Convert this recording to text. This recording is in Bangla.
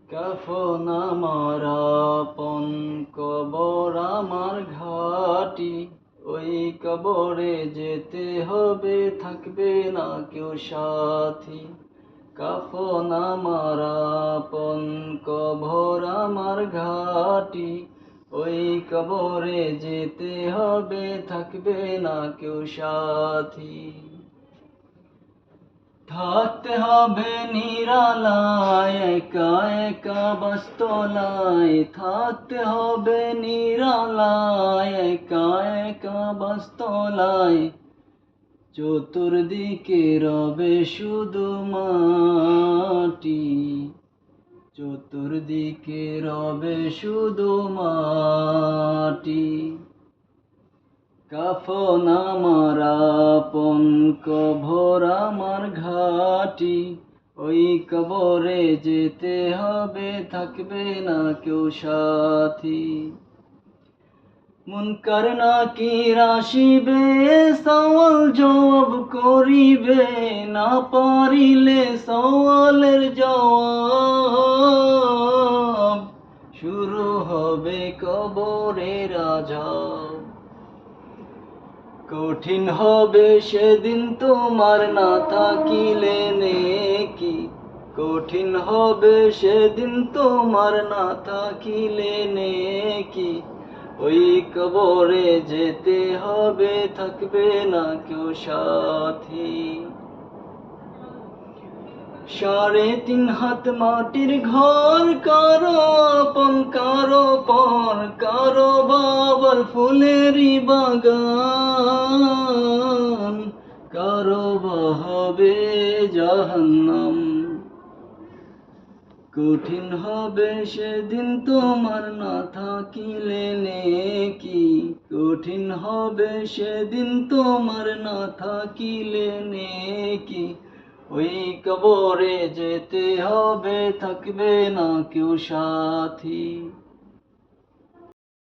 কাফন আমার আপন, কবর আমার ঘাটি। ওই কবরে যেতে হবে, থাকবে না কেউ সাথী। কাফন আমার আপন, কবর আমার ঘাটি। ওই কবরে যেতে হবে, থাকবে না কেউ সাথী। থাকতে হবে নিরালায়, একা একা বাসতলায়। থাকতে হবে নিরালায়, একা একা বাসতলায়। চতুর্দিকে রবে শুধু মাটি, চতুর্দিকে রবে শুধু মাটি। কাফন আমার আপন, কবর আমার ঘাটি। ওই কবরে যেতে হবে, থাকবে না কেউ সাথী। মুনকার নাকির আসিবে, সওয়াল জবাব করিবে। না পারিলে সওয়ালের জবাব, শুরু হবে কবরের আযাব। কঠিন হবে সেদিন তোমার না থাকিলে নেকি। কঠিন হবে সেদিন তোমার না থাকিলে নেকি। ওই কবরে যেতে হবে, থাকবে না কেউ সাথী। ৩.৫ হাত মাটির ঘর, কারো আপন কারো পর। কারো বাবার ফুলেরই বাগান, কারো বা হবে জাহান্নাম। কঠিন হবে সেদিন তোমার না থাকিলে নেকি। কঠিন হবে সেদিন তোমার না থাকিলে নেকি। ওই কবরে যেতে হবে, থাকবে না কেউ সাথী।